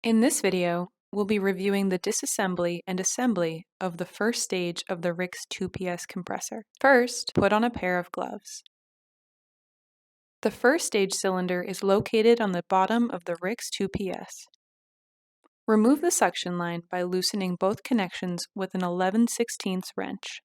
In this video, we'll be reviewing the disassembly and assembly of the first stage of the RIX 2PS compressor. First, put on a pair of gloves. The first stage cylinder is located on the bottom of the RIX 2PS. Remove the suction line by loosening both connections with an 11/16 wrench.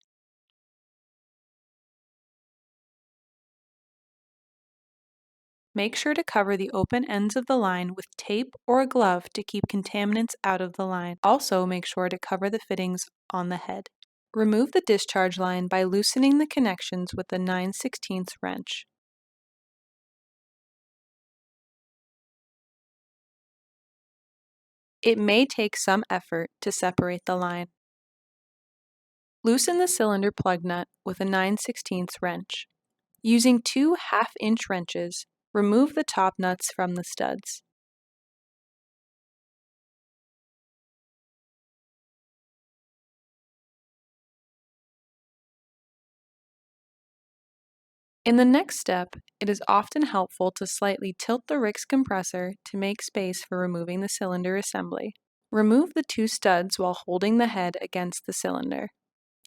Make sure to cover the open ends of the line with tape or a glove to keep contaminants out of the line. Also, make sure to cover the fittings on the head. Remove the discharge line by loosening the connections with a 9/16 wrench. It may take some effort to separate the line. Loosen the cylinder plug nut with a 9/16 wrench. Using two 1/2-inch wrenches, remove the top nuts from the studs. In the next step, it is often helpful to slightly tilt the RIX compressor to make space for removing the cylinder assembly. Remove the two studs while holding the head against the cylinder.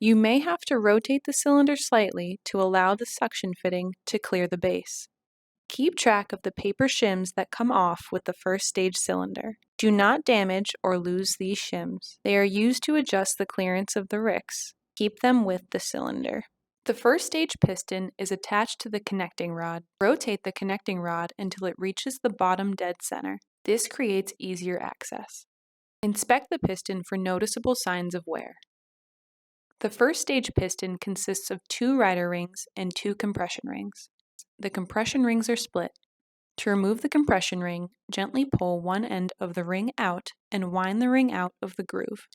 You may have to rotate the cylinder slightly to allow the suction fitting to clear the base. Keep track of the paper shims that come off with the first stage cylinder. Do not damage or lose these shims. They are used to adjust the clearance of the RIX. Keep them with the cylinder. The first stage piston is attached to the connecting rod. Rotate the connecting rod until it reaches the bottom dead center. This creates easier access. Inspect the piston for noticeable signs of wear. The first stage piston consists of 2 rider rings and 2 compression rings. The compression rings are split. To remove the compression ring, gently pull one end of the ring out and wind the ring out of the groove.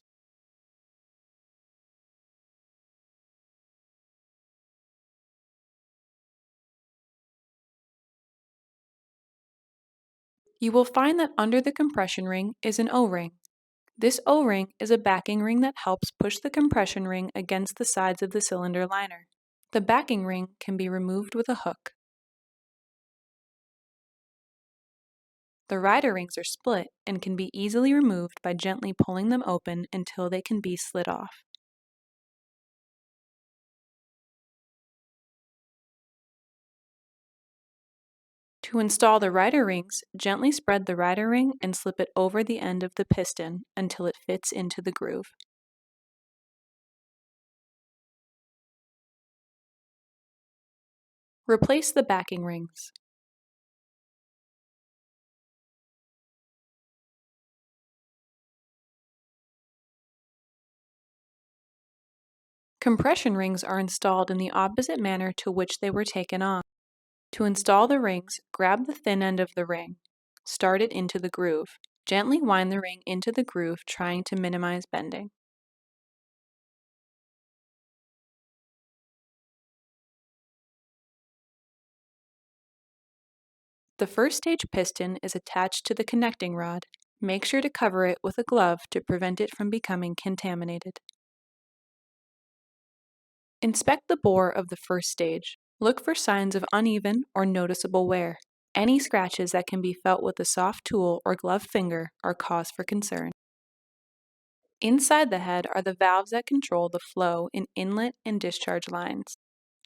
You will find that under the compression ring is an O-ring. This O-ring is a backing ring that helps push the compression ring against the sides of the cylinder liner. The backing ring can be removed with a hook. The rider rings are split and can be easily removed by gently pulling them open until they can be slid off. To install the rider rings, gently spread the rider ring and slip it over the end of the piston until it fits into the groove. Replace the backing rings. Compression rings are installed in the opposite manner to which they were taken off. To install the rings, grab the thin end of the ring. Start it into the groove. Gently wind the ring into the groove, trying to minimize bending. The first stage piston is attached to the connecting rod. Make sure to cover it with a glove to prevent it from becoming contaminated. Inspect the bore of the first stage. Look for signs of uneven or noticeable wear. Any scratches that can be felt with a soft tool or gloved finger are cause for concern. Inside the head are the valves that control the flow in inlet and discharge lines.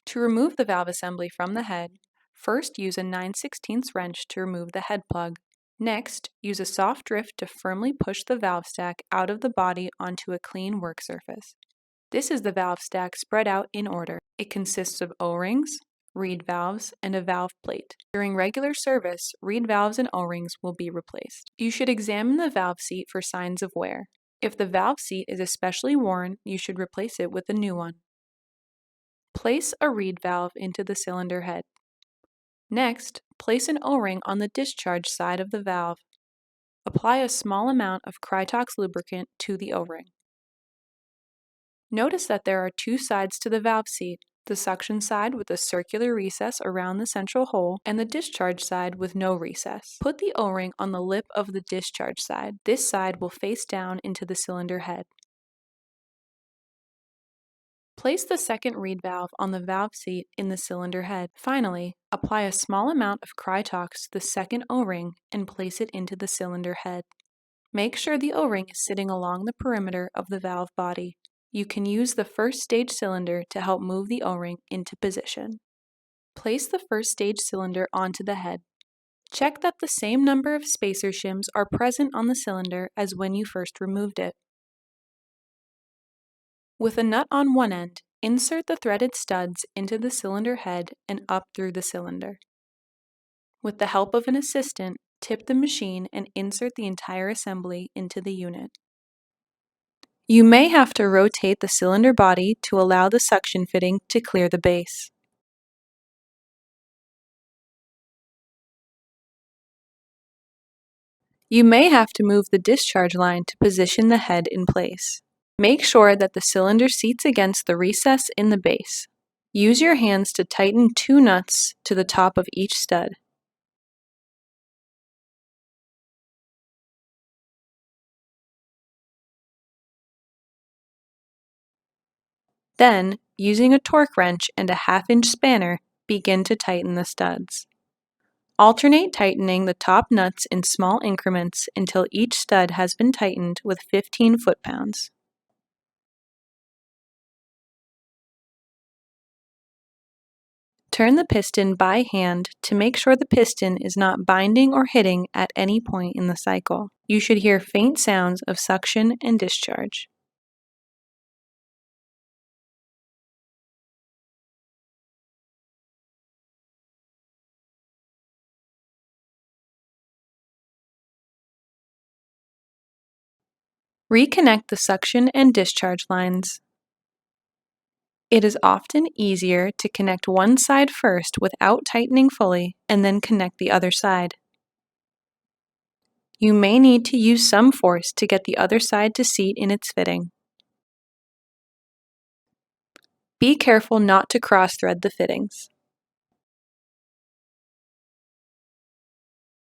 To remove the valve assembly from the head, first use a 9/16 wrench to remove the head plug. Next, use a soft drift to firmly push the valve stack out of the body onto a clean work surface. This is the valve stack spread out in order. It consists of O-rings, reed valves, and a valve plate. During regular service, reed valves and O-rings will be replaced. You should examine the valve seat for signs of wear. If the valve seat is especially worn, you should replace it with a new one. Place a reed valve into the cylinder head. Next, place an O-ring on the discharge side of the valve. Apply a small amount of Krytox lubricant to the O-ring. Notice that there are 2 sides to the valve seat, the suction side with a circular recess around the central hole and the discharge side with no recess. Put the O-ring on the lip of the discharge side. This side will face down into the cylinder head. Place the second reed valve on the valve seat in the cylinder head. Finally, apply a small amount of Krytox to the second O-ring and place it into the cylinder head. Make sure the O-ring is sitting along the perimeter of the valve body. You can use the first stage cylinder to help move the O-ring into position. Place the first stage cylinder onto the head. Check that the same number of spacer shims are present on the cylinder as when you first removed it. With a nut on one end, insert the threaded studs into the cylinder head and up through the cylinder. With the help of an assistant, tip the machine and insert the entire assembly into the unit. You may have to rotate the cylinder body to allow the suction fitting to clear the base. You may have to move the discharge line to position the head in place. Make sure that the cylinder seats against the recess in the base. Use your hands to tighten 2 nuts to the top of each stud. Then, using a torque wrench and a 1/2-inch spanner, begin to tighten the studs. Alternate tightening the top nuts in small increments until each stud has been tightened with 15 foot-pounds. Turn the piston by hand to make sure the piston is not binding or hitting at any point in the cycle. You should hear faint sounds of suction and discharge. Reconnect the suction and discharge lines. It is often easier to connect one side first without tightening fully and then connect the other side. You may need to use some force to get the other side to seat in its fitting. Be careful not to cross-thread the fittings.